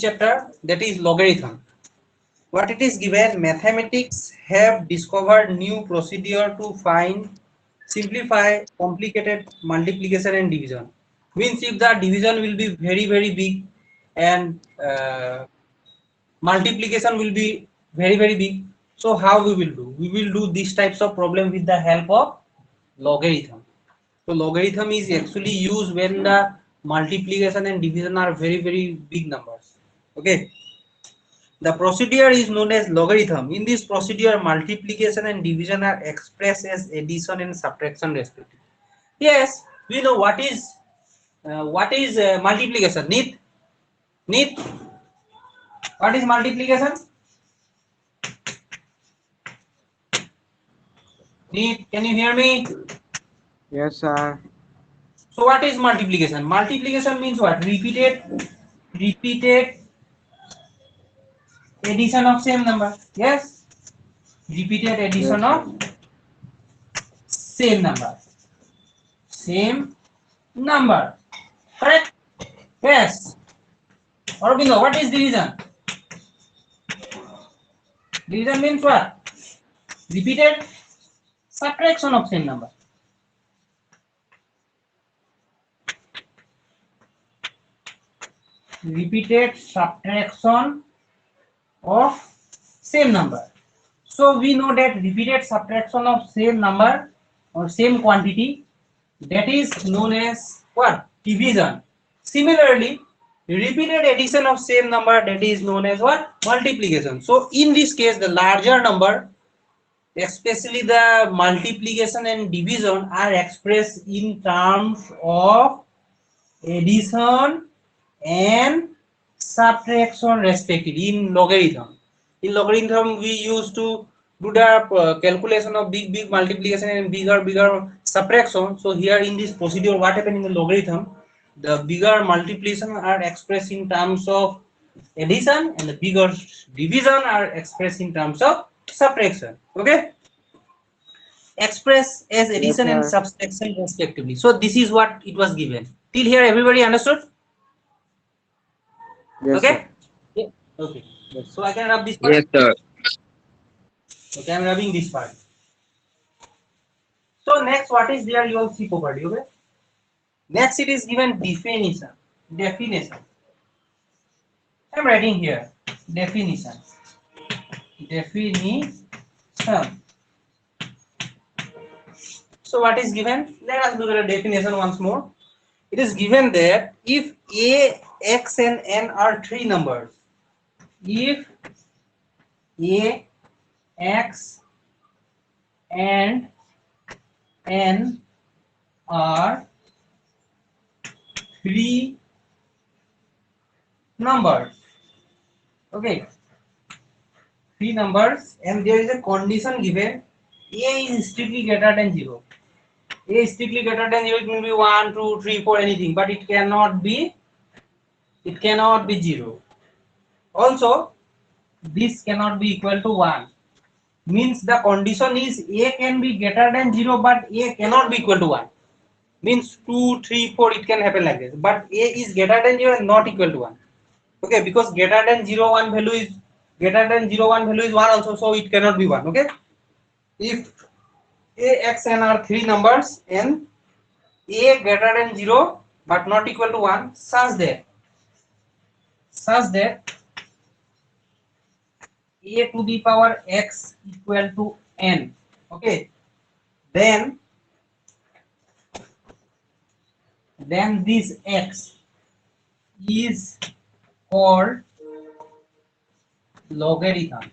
chapter, that is logarithm. What it is given, mathematics have discovered new procedure to find, simplify complicated multiplication and division. Means if the division will be very big and multiplication will be very big, so how we will do? We will do these types of problem with the help of logarithm. So logarithm is actually used when the multiplication and division are very big numbers. Okay. The procedure is known as logarithm. In this procedure, multiplication and division are expressed as addition and subtraction respectively. Yes, we know what is multiplication. Need what is multiplication? Need, can you hear me? Yes, sir. So what is multiplication? Multiplication means what? Repeated addition of same number. Yes, repeated Yes, addition sir. of same number. Same number. Correct? Yes. Aurobindo, what is division? Division means what? Repeated subtraction of same number. Repeated subtraction of same number. So we know that repeated subtraction of same number or same quantity, that is known as what? Division. Similarly, repeated addition of same number, that is known as what? Multiplication. So in this case, the larger number, especially the multiplication and division, are expressed in terms of addition and subtraction respectively in logarithm. In logarithm, we used to do the calculation of big multiplication and bigger subtraction. So here in this procedure, what happened in the logarithm, the bigger multiplication are expressed in terms of addition and the bigger division are expressed in terms of subtraction. Okay, express as Yes, addition and sir. subtraction respectively. So this is what it was given. Till here everybody understood? Yes, sir. Okay. Yeah. Okay. Yes. So I can rub this part. Yes, sir. Okay, I'm rubbing this part. So next, what is there? You will see property. Okay. Next, it is given definition. Definition. I'm writing here. Definition. Definition. So what is given? Let us look at the definition once more. It is given that if a, x, and n are three numbers, if a, x, and n are three numbers, okay, three numbers, and there is a condition given, a is strictly greater than 0. A is strictly greater than 0, it will be 1, 2, 3, 4, anything, but it cannot be 0. Also, this cannot be equal to 1. Means the condition is a can be greater than 0, but a cannot be equal to 1. Means 2, 3, 4, it can happen like this, but a is greater than 0 and not equal to 1. Okay, because greater than 0 1 value is 1 also, so it cannot be 1. Okay, if a, x, n are three numbers and a greater than 0 but not equal to 1, such that a to the power x equal to n, okay, then this x is called logarithm.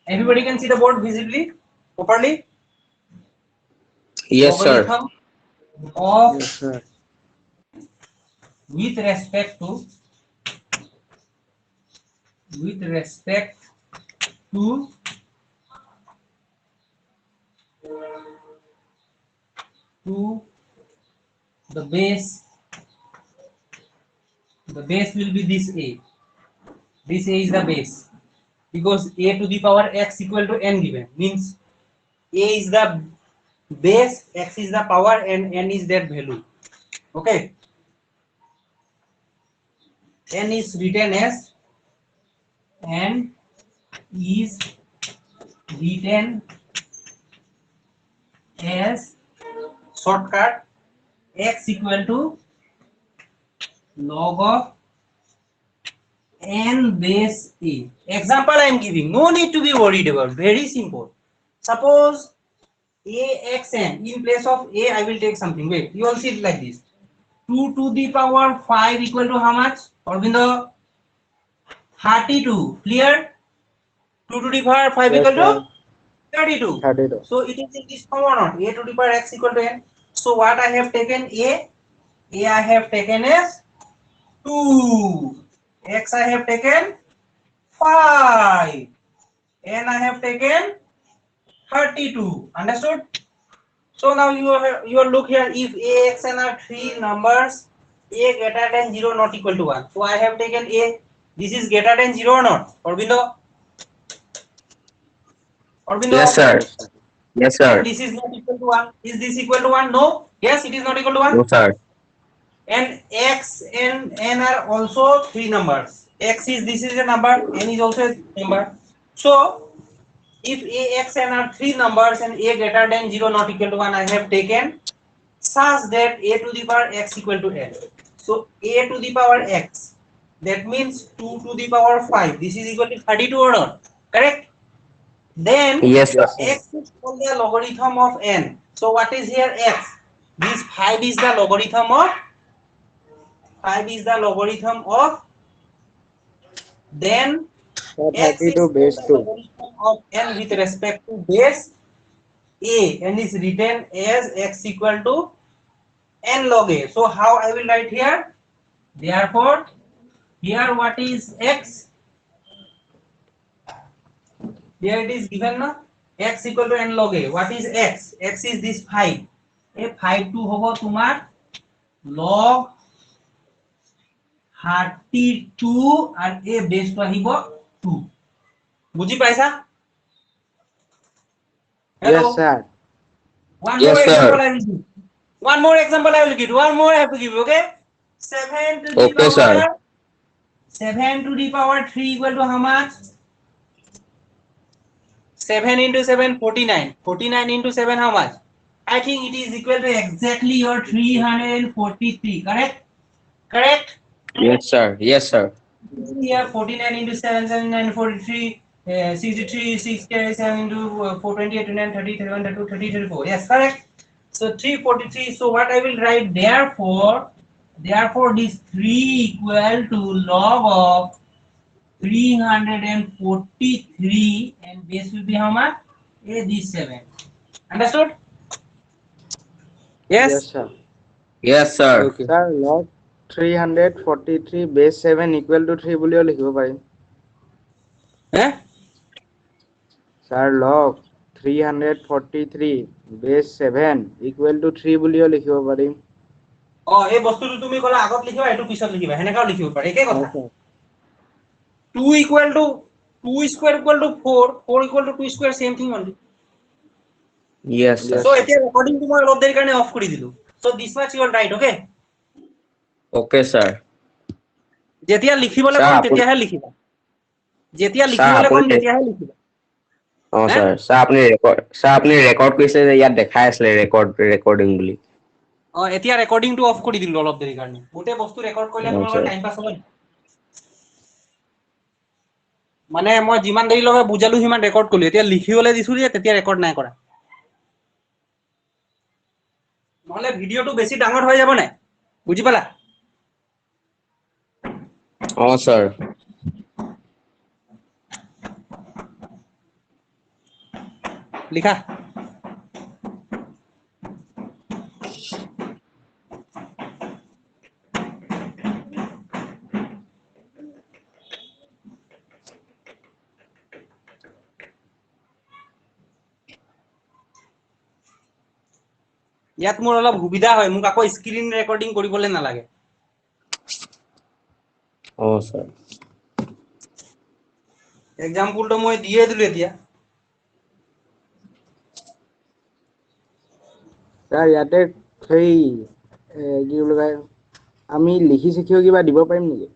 Everybody can see the board visibly, properly? Yes, sir. Logarithm of, Yes, sir. with respect to to the base. The base will be this a. This a is the base, because a to the power x equal to n given, means a is the base, x is the power, and n is that value. Okay. n is written as shortcut x equal to log of n base a. Example I am giving, no need to be worried about, very simple. Suppose axn, in place of a I will take something, wait, you all see it like this, 2 to the power 5 equal to how much, Aurobindo? 32, clear? 2 to the power 5 Yes, equal to sir. 32. 32. So it is in this form or not? A to the power x equal to n. So what I have taken a I have taken as 2, x I have taken 5, n I have taken 32. Understood? So now you look here, if a, x, n are three numbers, a greater than 0 not equal to 1. So I have taken a, this is greater than 0 or not? Aurobindo? Aurobindo? Yes, sir. Yes, sir. Yes, And sir. this is not equal to 1. Is this equal to 1? No. Yes, it is not equal to 1. No, sir. And x and n are also three numbers. X is, this is a number, n is also a number. So if a, x, n are three numbers and a greater than 0 not equal to 1, I have taken such that a to the power x equal to n. So a to the power x, that means 2 to the power 5. This is equal to 32 or not? Correct? Then Yes, sir. Yes, sir. x is called the logarithm of n. So what is here x? This 5 is the logarithm of then Sir, x is 32 called base the 2. logarithm of n with respect to base a and is written as x equal to n log a. So how I will write here? Therefore here what is x? Here it is given na, x equal to n log a. What is x? X is this 5. A 5 to hobo tumar log 32 and a base to ahibo 2. Buji paisa? Yes, Hello. sir. One more Yes, example sir. I will give. One more example I will give. One more I have to give. Okay. 7 to the Okay, sir. power 7 to the power 3 equal to how much? 7 into 7 49. 49 into 7 how much? I think it is equal to exactly your 343. Correct? Correct? Yes, sir. Yes, sir. Here 49 into 7 7 43 63 6 carry 7 into 428 29 30 31 32 30 34. Yes, correct. So 343. So what I will write, therefore this 3 equal to log of 343 and base will be how much? A this 7. Understood? Yes, Yes. sir. Yes, sir. Okay. Sir, log 343 base 7 equal to 3 বুলিও লিখিব পাৰিম। Eh? Sir, log 343 base 7 equal to 3 বুলিও লিখিব পাৰিম। এই বস্তুটো তুমি কলা আগত লিখিবা, এটো পিছত লিখিবা, হেনেকাও লিখিব পাৰি, একে কথা। Yes, sir. 2 equal to 2 square equal to 4, 4 equal to 2 square, same thing only. Yes, sir. Yes, So sir. এতিয়া recording to মই অলপ দেৰি কাৰণে অফ কৰি দিলো। So this much you will write, okay? Okay, sir. যেতিয়া লিখিবলৈ Sir, কম আপুনি তেতিয়াহে লিখিবা। যেতিয়া Sir, লিখিবলৈ কম আপুনি তেতিয়াহে লিখিবা। Oh, হে? sir. Sir, আপুনি ৰেকৰ্ড কৰিছে যে ইয়াত দেখাই আছিলে ৰেকৰ্ডিং বুলি। এতিয়া ৰেকৰ্ডিংটো অফ কৰি দিলো অলপ দেৰি কাৰণে। গোটেই বস্তু ৰেকৰ্ড কৰিলে Oh, তোমালোকৰ sir. টাইম পাছ হ'ব। মানে মই যিমান দেৰিলৈকে বুজালো সিমান ৰেকৰ্ড কৰিলো। এতিয়া লিখিবলৈ দিছো যে তেতিয়া ৰেকৰ্ড নাই কৰা। নহলে ভিডিঅ'টো বেছি ডাঙৰ হৈ যাব নাই? বুজি পালা? Oh, sir. লিখা। ইয়াত মোৰ অলপ সুবিধা হয়, মোক আকৌ স্ক্ৰিন ৰেকৰ্ডিং কৰিবলৈ নালাগে। Oh, sir. এক্সাম্পলটো মই দিয়ে দিলো এতিয়া। Sir, ইয়াতে সেই কি বুলি কয় আমি লিখি শিকিও কিবা দিব পাৰিম নেকি?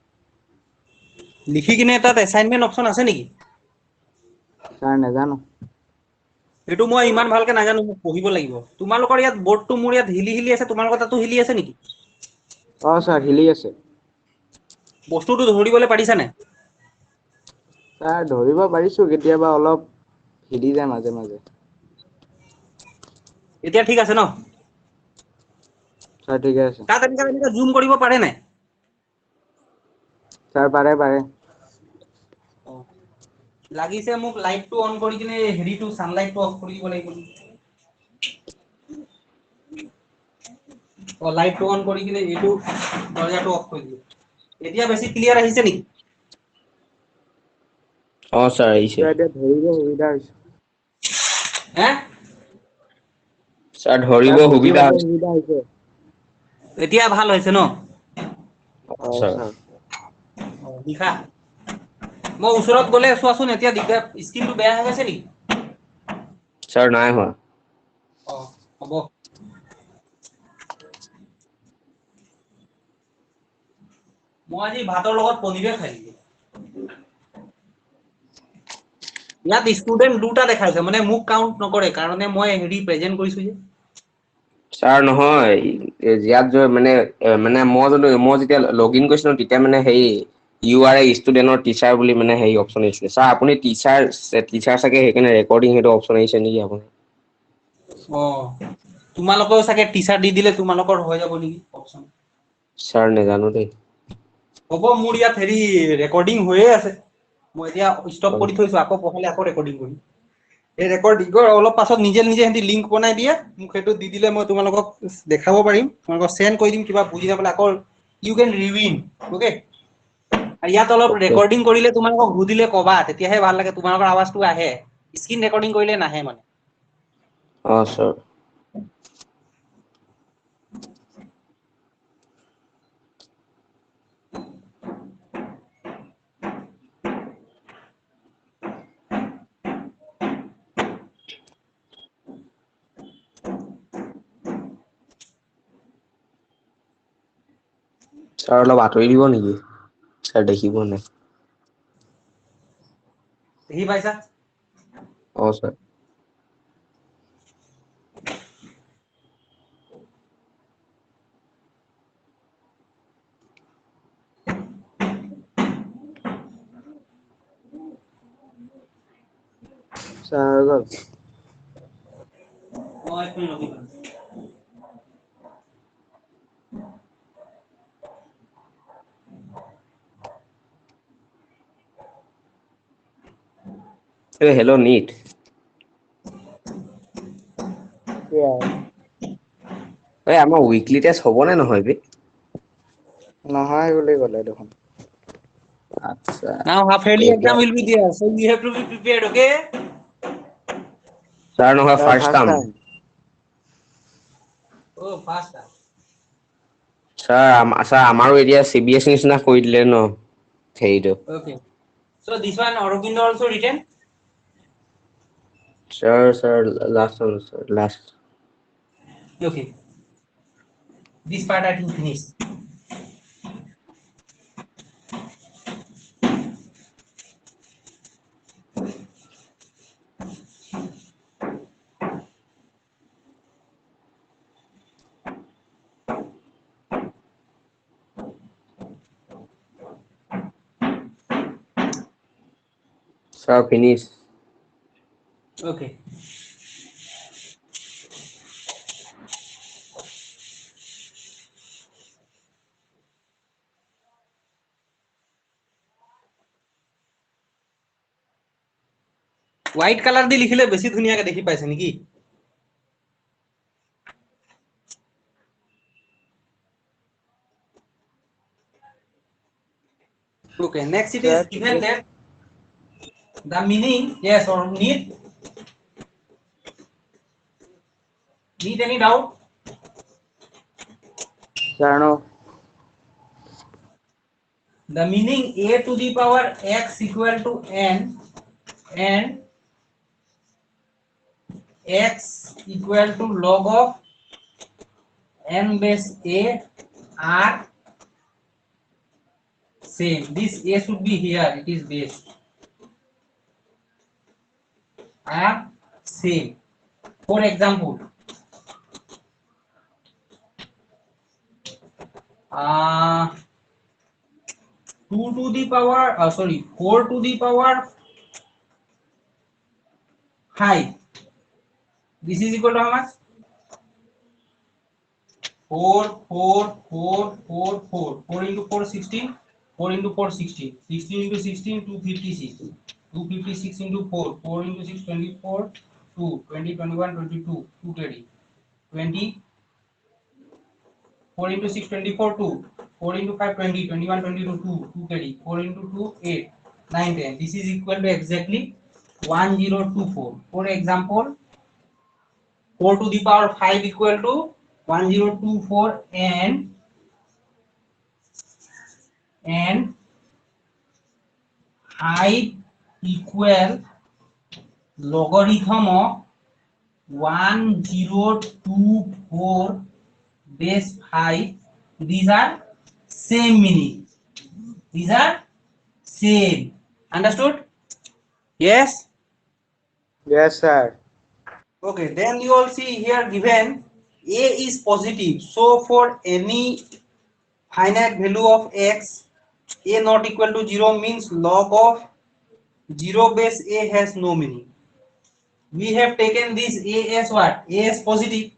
লিখি কিনে তাত এসাইনমেন্ট অপশন আছে নেকি? ছাৰ নাজানো। এইটো মই ইমান ভালকে নাজানো, মোক পঢ়িব লাগিব। তোমালোকৰ ইয়াত বৰ্ডটো মোৰ ইয়াত হিলি আছে, তোমালোকৰ তাতো হিলি আছে নেকি? ছাৰ হিলি আছে। বস্তুটো ধৰিবলৈ পাৰিছা নাই? ছাৰ ধৰিব পাৰিছো, কেতিয়াবা অলপ হিলি যায় মাজে মাজে। এতিয়া ঠিক আছে ন? ছাৰ ঠিকে আছে। তাত এনেকা জুম কৰিব পাৰে নাই? ছাৰ পাৰে পাৰে। লাগিছে মোক লাইটটো অন কৰি কিনে হেৰিটো ছানলাইটটো অফ কৰি দিব লাগিব। লাইটটো অন কৰি কিনে এইটো দৰ্জাটো অফ কৰি দিওঁ। এতিয়া বেছি ক্লিয়াৰ আহিছে নেকি? ছাৰ আহিছে। ছাৰ এতিয়া ধৰিব সুবিধা হৈছে। হে? ছাৰ ধৰিব বুজি সুবিধা পাব হৈছে। হৈছে। এতিয়া ভাল হৈছে ন? ছাৰ। লিখা। মই ওচৰত গ'লে চোৱাচোন, এতিয়া দিগদাৰ স্ক্ৰীনটো বেয়া হৈ গৈছে নেকি? ছাৰ নাই হোৱা। হ'ব। মই আজি ভাতৰ লগত পনীৰে খাই দিলো। ইয়াত ষ্টুডেন্ট দুটা দেখাইছে, মানে মোক কাউন্ট নকৰে, কাৰণে মই হেৰি প্ৰেজেন্ট কৰিছো যে। ছাৰ নহয়, ইয়াত মানে মই যেতিয়া লগ ইন কৰিছিলো, তেতিয়া মানে হেৰি ষ্টুডেণ্টৰ টিচাৰ বুলি মানে হেৰি অপচন আহিছিলে। ছাৰ আপুনি টিচাৰ চাগে সেইকাৰণে ৰেকৰ্ডিং সেইটো অপচন আহিছে নেকি আপোনাৰ? তোমালোকেও চাগে টিচাৰ দি দিলে তোমালোকৰ হৈ যাব নেকি অপচন। ছাৰ নেজানো দেই। হ'ব, মোৰ ইয়াত হেৰি ৰেকৰ্ডিং হৈয়ে আছে। মই এতিয়া ষ্টপ কৰি থৈছো, আকৌ পঢ়িলে আকৌ ৰেকৰ্ডিং কৰিম। এই ৰেকৰ্ডিংৰ অলপ পাছত নিজে নিজে লিংক বনাই দিয়ে, মোক সেইটো দি দিলে মই তোমালোকক দেখাব পাৰিম। তোমালোকক চেণ্ড কৰি দিম, কিবা বুজি নাপালে আকৌ ইউ কেন ৰিউইন। অকে? আৰু ইয়াত অলপ অ'কে ৰেকৰ্ডিং কৰিলে তোমালোকক সুধিলে কবা, তেতিয়াহে ভাল লাগে, তোমালোকৰ আৱাজটো আহে। স্ক্ৰীন ৰেকৰ্ডিং কৰিলে নাহে মানে। ছাৰ। ছাৰ অলপ আঁতৰি দিব নেকি? ছাৰ দেখিব নাই। দেখি পাইছা? ছাৰ। ছাৰ হৈ গ'ল? Hello' NEET. আমাৰ উইকলি টেষ্ট হ'ব নে নহয় বে? নহয় বুলি ক'লে দেখোন। আচ্ছা। Now half yearly এতিয়া exam will be there, so you have to be prepared, okay? Sir নহয়, sir first term. Time. Fast. Sir আমাৰো এতিয়া CBSE নিচিনা কৰি দিলে ন হেৰিটো। Okay. So this one Aurobindo also written? Sir, last one, sir, last. Okay. This part I think finished. Sir, finish. Okay. White color দি লিখিলে বেছি ধুনীয়াকে দেখি পাইছে নেকি? Okay, next it is sir given ঠিকে। that the meaning, yes or need any doubt? Sir ন? The meaning a to the power x equal to n and x equal to log of n base a are same. This a should be here, it is base. Are same. For example, 2 to the power 4 to the power 5, this is equal to how much? 4 4 4 4 4 4 into 4 16, 4 into 4 16, 16 into 16 256, 256 into 4, 4 into 6 24, 2 20 21 22 230 20, 4 into 6 24 2, 4 into 5 20, 21 22 2 230, 4 into 2 8 9 10, this is equal to exactly 1024. For example, 4 to the power 5 equal to 1024, and 5 equal logarithm of 1024 base 5. These are same meaning. These are same. Understood? Yes. Yes, sir. Okay. Then you all see here given a is positive. So for any finite value of x, a not equal to 0 means log of 0 base a has no meaning. We have taken this a as what? A as positive.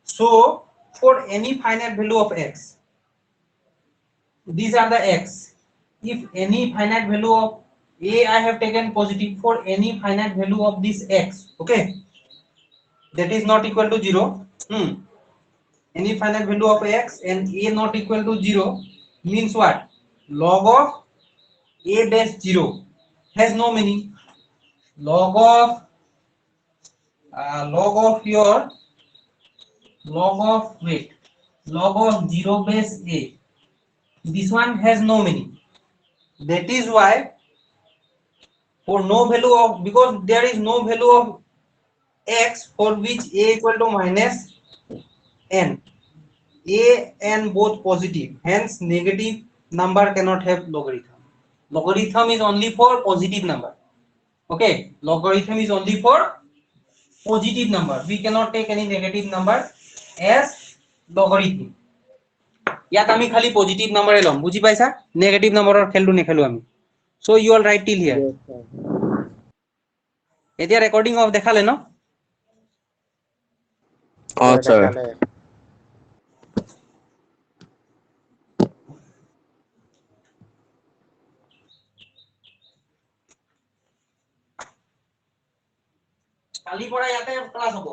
So for any finite value of x, these are the x. If any finite value of a I have taken positive, for any finite value of this x, okay, that is not equal to 0. Any finite value of x and a not equal to 0 means what? Log of a base 0 has no meaning. Log of your log of 0 base a, this one has no meaning. That is why for no value of, because there is no value of x for which a equal to minus n, a and both positive, hence negative number cannot have logarithm. Logarithm is only for positive number. Okay, logarithm is only for positive number. We cannot take any negative number as logarithm. ইয়াত আমি খালি positive নম্বৰে লম, বুজি পাইছা? Negative নম্বৰৰ খেলটো নেখেলো আমি। So you all right till here. Yes, sir. এতিয়া ৰেকৰ্ডিং অফ দেখালে ন? Sir, sir. দেখালে। কালিৰ পৰা ইয়াতে ক্লাছ হ'ব।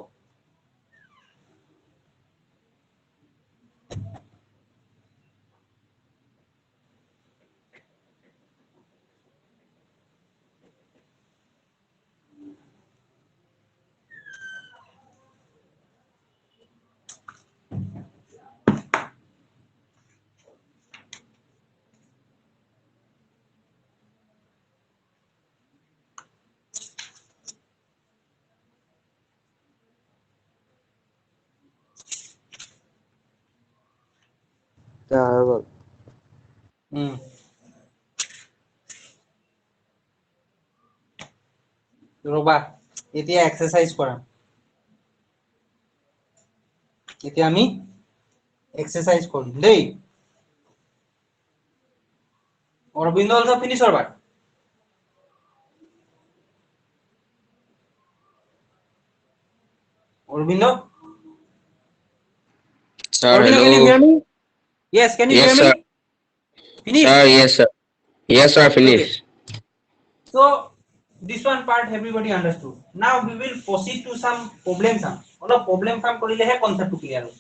Sir, হৈ গ'ল। ৰবা, এতিয়া এক্সাৰসাইজ কৰাম। এতিয়া আমি এক্সাৰসাইজ কৰিম দেই। Aurobindo also finish or what? Aurobindo? Sir, Aurobindo, can you hello. hear me? Yes, can you Yes, hear me? sir. Finish? Sir, yes, sir. Yes, sir, Okay. finish. So this one part everybody understood. Now we will proceed to some problem sum. অলপ problem sum কৰিলেহে কনসেপ্টটো clear হ'ব।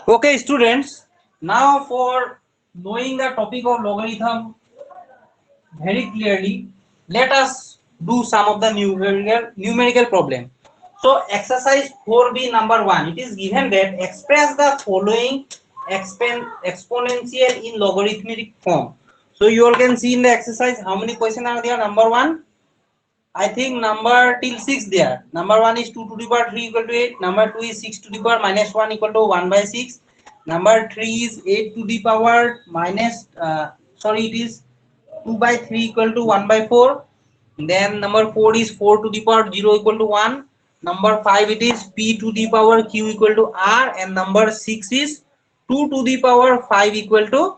Okay, students. Now for knowing the topic of logarithm very clearly, let us do some of the numerical problem. So exercise 4b number 1, it is given that express the following exponential in logarithmic form. So you all can see in the exercise how many questions are there. Number 1, I think number till 6 there. Number 1 is 2 to the power 3 equal to 8. Number 2 is 6 to the power minus 1 equal to 1 by 6. Number 3 is 8 to the power minus, it is 2 by 3 equal to 1 by 4. Then number 4 is 4 to the power 0 equal to 1. Number 5 it is p to the power q equal to r. And number 6 is 2 to the power 5 equal to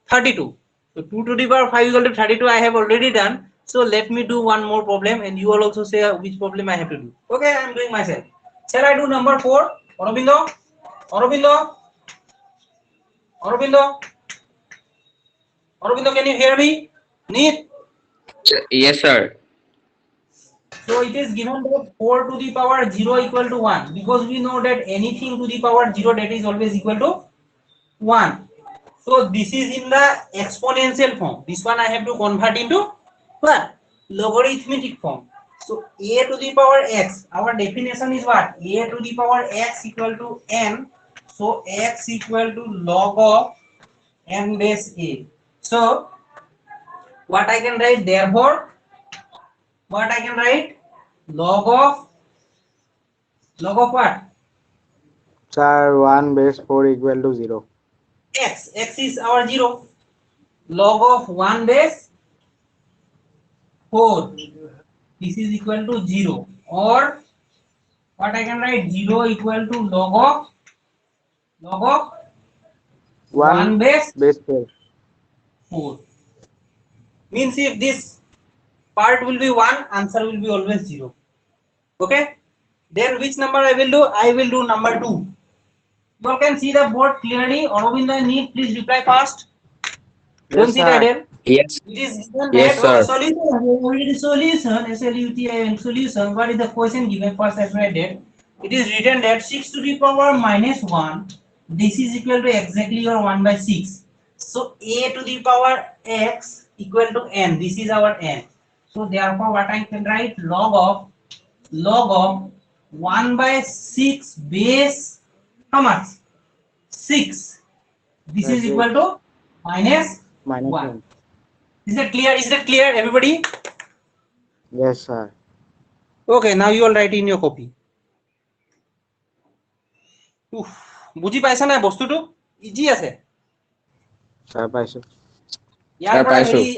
32. So 2 to the power 5 equal to 32 I have already done. So let me do one more problem and you all also say which problem I have to do. Okay, I am doing myself. Shall I do number 4? Aurobindo? Aurobindo? Aurobindo? Aurobindo, can you hear me? Neat. Yes, sir. So it is given that 4 to the power 0 equal to 1, because we know that anything to the power 0, that is always equal to 1. So this is in the exponential form. This one I have to convert into what? Logarithmic form. So a to the power x, our definition is what? A to the power x equal to n. So x equal to log of n base a. So what I can write, therefore what I can write, log of what? Sir, 1 base 4 equal to 0. X is our 0. Log of 1 base 4, this is equal to 0. Or what I can write, 0 equal to log of 1 1 base base 4. 4. Means if this part will be 1, answer will be always 0. Okay, then which number I will do? I will do number 2. You all can see the board clearly. Aurobindo and Neat, please reply fast. Don't Yes, sit sir. idle. Yes. It is given Yes, that sir. solution. What is the question given? First I read it. It is written that 6 to the power minus 1. This is equal to exactly your 1 by 6. So a to the power x equal to n. This is our n. So therefore what I can write, log of 1 by 6 base how much? 6. This is equal 6 to minus minus 1. 1. Is that clear? Is that clear, everybody? Yes, sir. Okay, now you all write in your copy. বুজি পাইছা না বস্তুটো? Easy আছে। Sir, পাইছো। ইয়াৰ Sir, পৰা পাইছো। হেৰি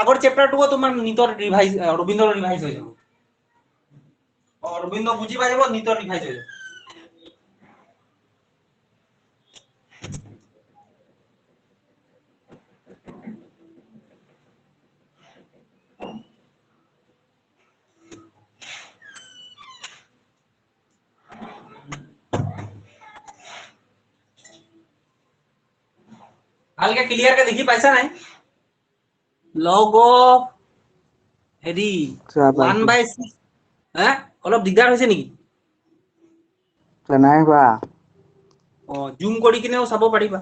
আগৰ চেপ্টাৰটো তোমাৰ নিটৰ ৰিভাইজ, ৰবীন্দ্ৰৰ ৰিভাইজ হৈ যাব। ৰবীন্দ্ৰ বুজি পাই যাব, নিটৰ ৰিভাইজ হৈ যাব। ভালকে ক্লিয়াৰকে দেখি পাইছা নাই? লগ অফ হেৰি Sir, 1 পাইছো। by 6, হা অলপ দিগদাৰ হৈছে নেকি? Sir, নাই হোৱা। জুম কৰি কিনেও চাব পাৰিবা।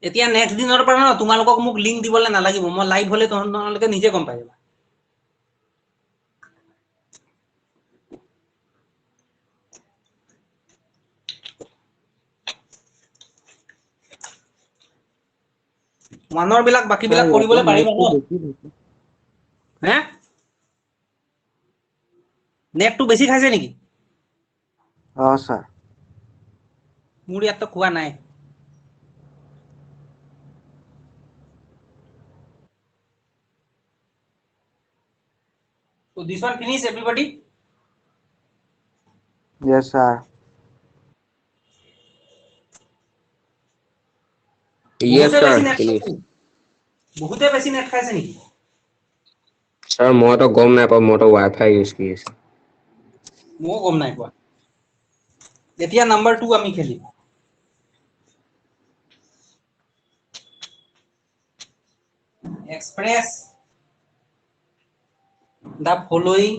এতিয়া নেক্সট দিনৰ পৰা ন তোমালোকক মোক লিংক দিবলৈ নালাগিব, মই লাইভ হলে তোমালোকে নিজে গম পাই যাবা। মানৰ বিলাক বাকী Sir, বিলাক ইয়াতে কৰিবলৈ পাৰিবা নেটটো ন? দেখি থৈছো। হে নেট তো বেশি খাইছে নেকি? স্যার। মোৰ ইয়াত তো খোৱা নাই। So this one finish everybody? Yes, sir. Yes, বহুতে sir. বেছি নেট Finish. খাইছে নেকি? বহুতে বেছি নেট খাইছে নেকি? Sir, মই তো গম নাই পাওঁ, মই তো ৱাইফাই ইউজ কৰি আছো। ময়ো গম নাই পোৱা। এতিয়া নাম্বাৰ 2 আমি খেলিম। Express the following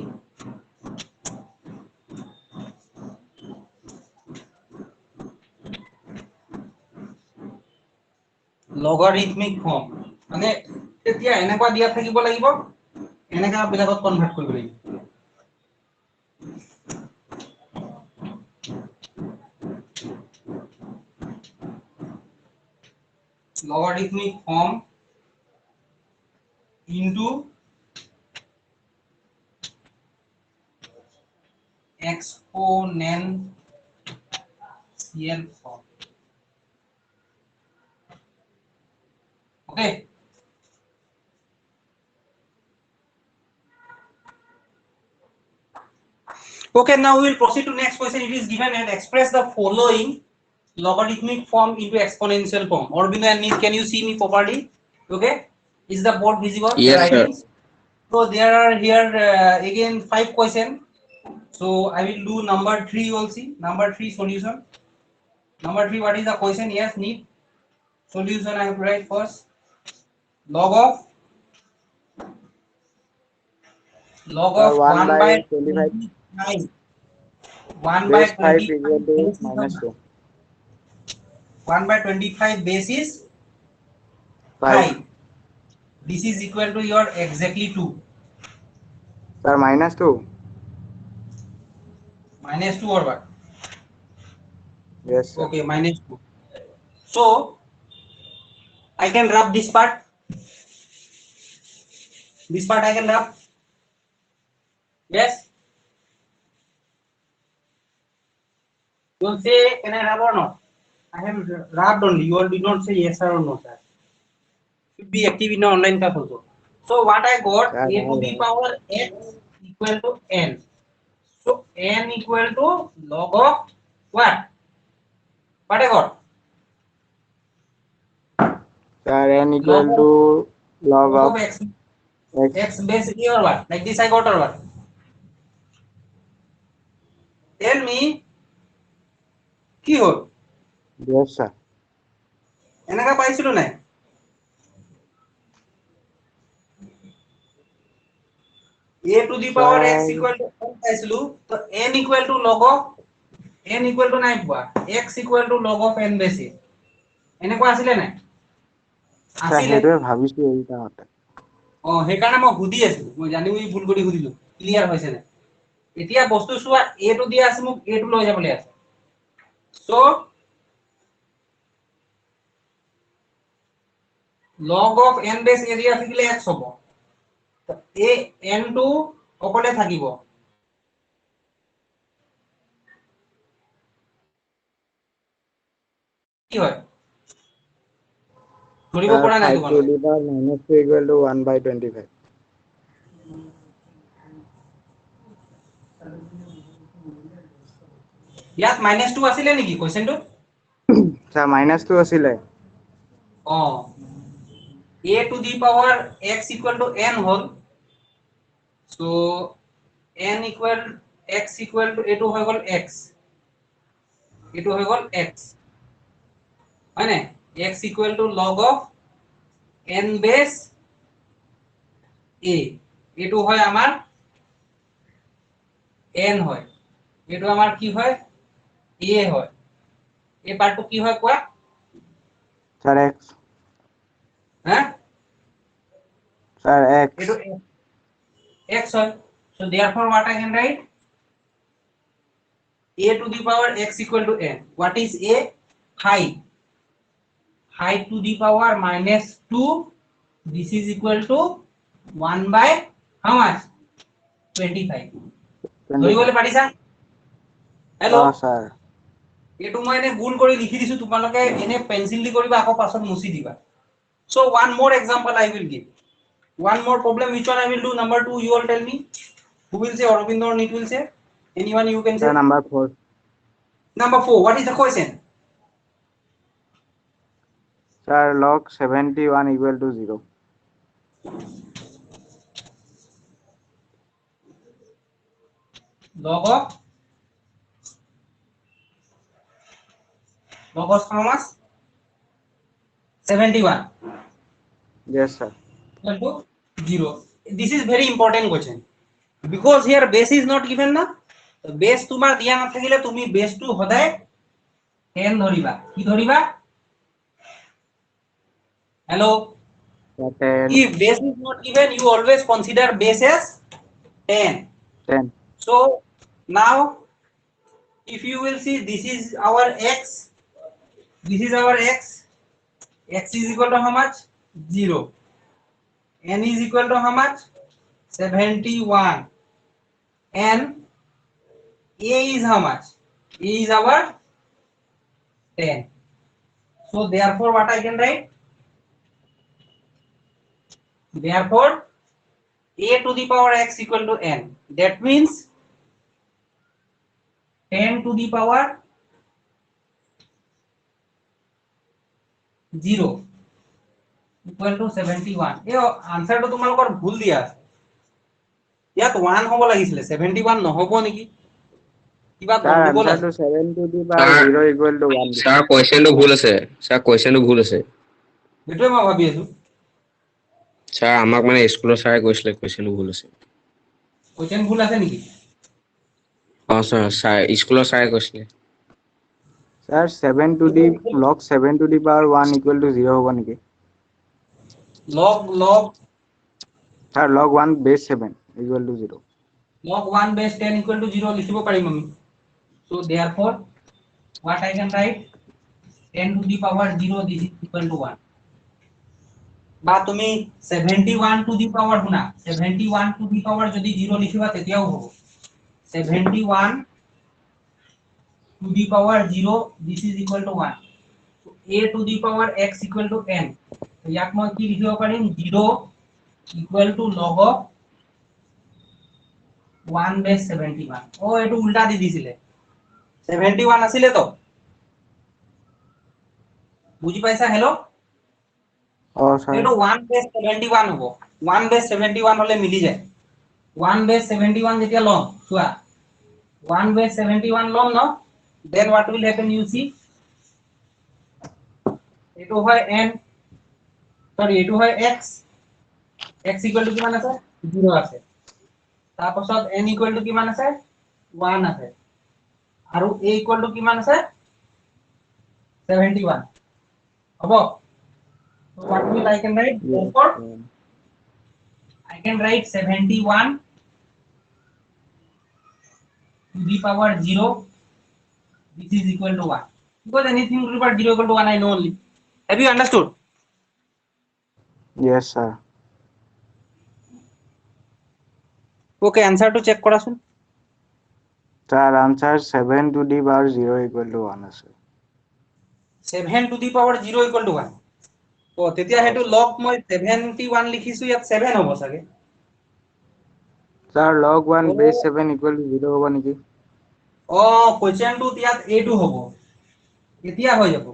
logarithmic form. মানে এতিয়া এনেকুৱা দিয়া থাকিব লাগিব, এনেকা বিলাকত কনভাৰ্ট কৰিব লাগিব। Logarithmic form into exponential form. Okay. Okay, now we will proceed to next question. It is given and express the following logarithmic form into exponential form. Aurobindo and Neil, can you see me properly? Okay. Is the board visible? Yes, The sir. writings? So there are here again 5 questions. So I will do number 3 also. Number 3 solution. Number 3, what is the question? Yes, Neil. Solution I have to write first. Log of 1 1 by by 25 25. 1 by base 5 equal 25 to base is minus 2. 1 by 25 base is 5. 5. This is equal to your exactly 2. Sir, minus 2. Minus 2 or what? Yes, sir. Okay, minus 2. So I can rub this part. This part I can rub. Yes. You will say, can I rub or not? I have rubbed only. You all did not say yes or no, sir. Should be active in the online class also. So what I got, Sir, a to the power x equal to n. So n equal to log of what? What I got? Sir, n Log equal of, to log log of of x, x. x base e or what? Like this I got or what? Tell me, কি হল? Yes, sir. এনেকা পাইছিলো নাই? a to the power x Sir, equal to n পাইছিলো, তো n equal to log of n equal to নাই পোৱা, x equal to log of n base e. এনেকুৱা আছিলে নাই? sir, আছিলে। সেইটোৱে ভাবিছো এইটা হতে। সেইকাৰণে মই সুধি আছো, মই জানি বুজি ভুল কৰি সুধিলো, ক্লিয়াৰ হৈছে নাই? এতিয়া বস্তু চোৱা, a টো দিয়া আছে, মোক a টো লৈ যাবলৈ আছে। So log of n base a দিয়া থাকিলে x হ'ব। a n টো অকলে থাকিব। কি হয়? ধৰিব Sir, পৰা নাই 5 to তোমালোকে? the power minus 2 equal to 1 by 25. ইয়াত -2 আছিলে নেকি কোৱেশ্চনটো? Sir, minus 2 আছিলে। a to the power x equal to n হল। So n equal x equal to এটো হৈ গল x, এটো হৈ গল x, হয় না? x equal to log of n base a, এটো হয় আমাৰ n হয়, এটো আমাৰ কি হয়? a হয়। এই পার্টটো কি হয় কোৱা? Sir, x. হ্যাঁ, Sir, x. এটো x হয়। So therefore what I can write? a to the power x equal to n. What is a? Height. Height to the power -2. This is equal to 1 by how much? 25. ধৰিবলৈ পাৰিছা? Hello', sir. এইটো মই এনে গুণ কৰি লিখি দিছো, তোমালোকে এনে পেন্সিল দি কৰিবা, আকৌ পাছত মুছি দিবা। So one more example I will give. One more problem, which one I will do? Number 2, you all tell me. Who will say? Aurobindo or Nit will say? Anyone you can say? Sir, number 4. Number 4, what is the question? Sir, log 71 equal to 0. Log of how much? 71 Yes, sir. equal to 0. This is very important question because here base is not given na. Base তোমাৰ দিয়া নাথাকিলে তুমি base টো সদায় 10 ধৰিবা। কি ধৰিবা? Hello, 10. if base is not given, you always consider base as 10. 10. So now if you will see, this is our x, this is our x. X is equal to how much? 0. N is equal to how much? 71. And A is how much? A is our 10. So therefore what I can write? Therefore A to the power x equal to n. That means 10 to the power 0 equal to 71. এই আনসারটো তোমালোকৰ ভুল দিয়া আছে। ইয়াত 1 হ'ব লাগিছিল, 71 নহব নেকি? কিবা Sir, গন্ডগোল answer আছে। to 7 to the power 0 equal to 1. Sir কোৱেশ্চনটো ভুল আছে, স্যাৰ কোৱেশ্চনটো ভুল আছে। এইটোৱে মই ভাবি আছো। স্যাৰ আমাক মানে স্কুলৰ স্যাৰে কৈছিলে কোৱেশ্চনটো ভুল আছে। কোৱেশ্চন ভুল আছে নেকি? স্যাৰ স্কুলৰ স্যাৰে কৈছিলে। Sir, 7 to the log 7 to the power 1 equal to 0 होगा नहीं? log Sir, log 1 base 7 equal to 0. log 1 base 10 equal to 0 লিখিব পাৰিম আমি। So therefore what I can write? 10 to the power 0, this is equal to 1. বা তুমি 71 to the power শুনা, 71 to the power যদি 0 লিখিবা তেতিয়াও হ'ব। 71 to the power 0, this is equal to 1. So a to the power x equal to n. তো ইয়াক মই কি লিখিব পাৰিম? 0 equal to log of 1 base 71. ও এটো উল্টা দি দিছিলে। 71 আছিলে তো। বুঝি পাইছা? Hello', Oh, sir. এটো 1 base 71 হ'ব। 1 base 71 হলে মিলি যায়। 1 base 71 যেতিয়া লম, চোৱা 1 base 71 লম ন, then what will happen you see? এটো হয় n, সরি এটো হয় x, x equal to কিমান আছে? 0 আছে। তাৰ পাছত n equal to কিমান আছে? 1 আছে। আৰু a equal to কিমান আছে? 71 হ'ব। So what will I can write? Yes. Therefore I can write 71 to the power 0, this is equal to 1. Because anything to the power 0 equal to 1 I know only. Have you understood? Yes, sir. Okay, answer to check কৰাচোন। Sir, answer 7 to the power 0 equal to 1 আছে। 7 to the power 0 equal to 1. ও তেতিয়া হেতু log মই 71 লিখিছো, ইয়াত 7 হ'ব চাগে। Sir, log 1 base 7 equal to 0 होगा नहीं? ও কোৱেশ্চন টু ইয়াত a2 হ'ব। এতিয়া হৈ যাব।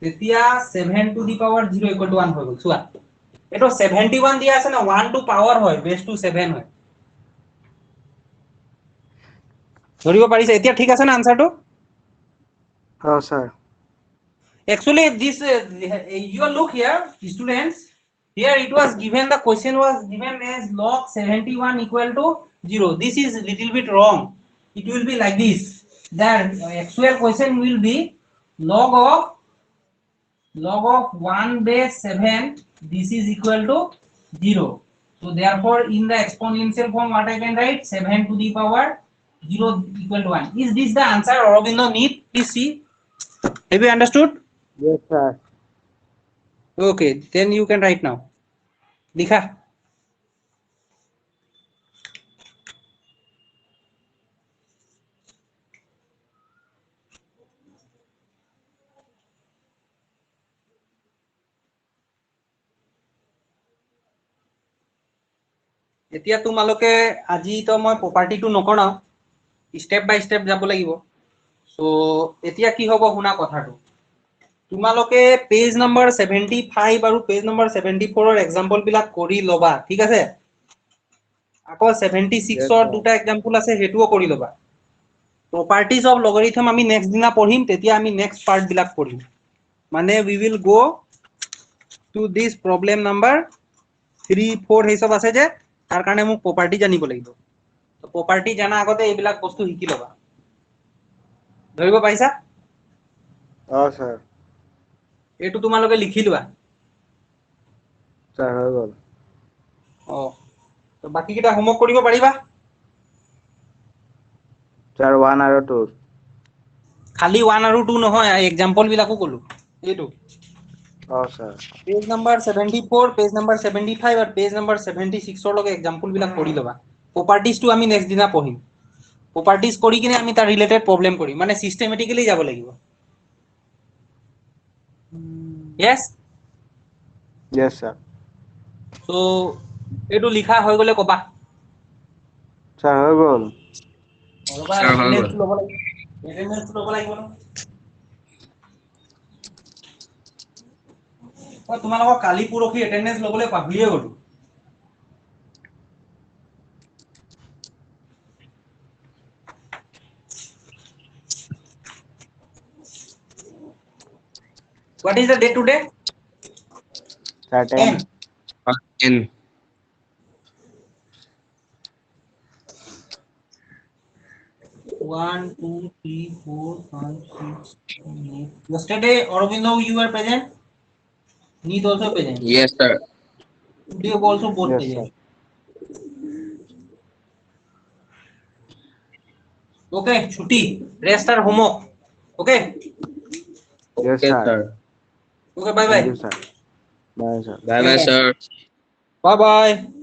তেতিয়া 7 to the power 0 equal to 1 হৈ গ'ল। চোৱা এটো 71 দিয়া আছে না, 1 to power হয়, base to 7 হয়। ধৰিব পাৰিছে? এতিয়া ঠিক আছে না আনসাৰটো? Oh, sir. Actually this you look here students, here it was given, the question was given as log 71 equal to 0. This is little bit wrong. It will be like this, that actual question will be log of 1 base 7, this is equal to 0. So therefore in the exponential form what I can write? 7 to the power 0 equal to 1. Is this the answer, Aurobindo Nit? Please see. Have you understood? Yes, sir. Okay, then you can write now. लिखा এতিয়া তোমালোকে আজি তো মই প্ৰপাৰ্টিটো নকৰাও, step by step যাব লাগিব। So এতিয়া কি হ'ব শুনা কথাটো, তোমালোকে পেজ নম্বৰ 75 আৰু পেজ নম্বৰ 74 ৰ এক্সাম্পল বিলাক কৰি ল'বা, ঠিক আছে। আকৌ 76 Yes, ৰ sir. দুটা এক্সাম্পল আছে, সেইটোও কৰি ল'বা। প্ৰপাৰ্টিজ অফ লগাৰিথম আমি নেক্সট দিনা পঢ়িম, তেতিয়া আমি নেক্সট পাৰ্ট বিলাক পঢ়িম। মানে we will go to this problem number 3, 4 সেই সব আছে যে, তাৰ কাৰণে মোক প্ৰপাৰ্টি জানিব লাগিব। প্ৰপাৰ্টি জানা আগতে এইবিলাক বস্তু শিকি ল'বা। ধৰিব পাৰিছা? sir. এইটো তোমালোকে লিখি লোৱা। Sir, হৈ গ'ল। তো বাকি কেইটা হোমৱৰ্ক কৰিব পাৰিবা? Sir, 1 আৰু 2. খালি 1 আৰু 2 নহয়, এক্সাম্পল বিলাকো ক'লো। এইটো Sir. Page number 74, page number 75 আৰু পেজ নম্বৰ 76 ৰ লগে এক্সাম্পল বিলাক কৰি ল'বা। প্ৰপাৰ্টিজটো আমি নেক্সট দিনা পঢ়িম। প্ৰপাৰ্টিজ কৰি কিনে আমি তাৰ ৰিলেটেড প্ৰব্লেম কৰিম, মানে চিষ্টেমেটিকেলি যাব লাগিব। Yes? Yes, sir. So এইটো লিখা হৈ গ'লে কবা। Sir, হৈ গ'ল। ৰবা, Sir, হৈ গ'ল। এটেনডেন্স ল'ব লাগিব। এটেনডেন্স ল'ব লাগিব ন? তোমালোকৰ কালি পৰহি এটেনডেন্স ল'বলৈ পাহৰিয়ে গ'লো। What is the date today? Sir, 10. 10. 10. 1, 2, 3, 4, 5, 6, 7, 8. Yesterday, Aurobindo, you were present? Neet also present. Yes, sir. Today also both Yes, present. sir. Okay, Chuti. Rest are homework. Okay? Yes, Yes, sir. sir. Okay, bye Thank bye. you, sir. Bye, sir. Bye bye, sir. Bye bye.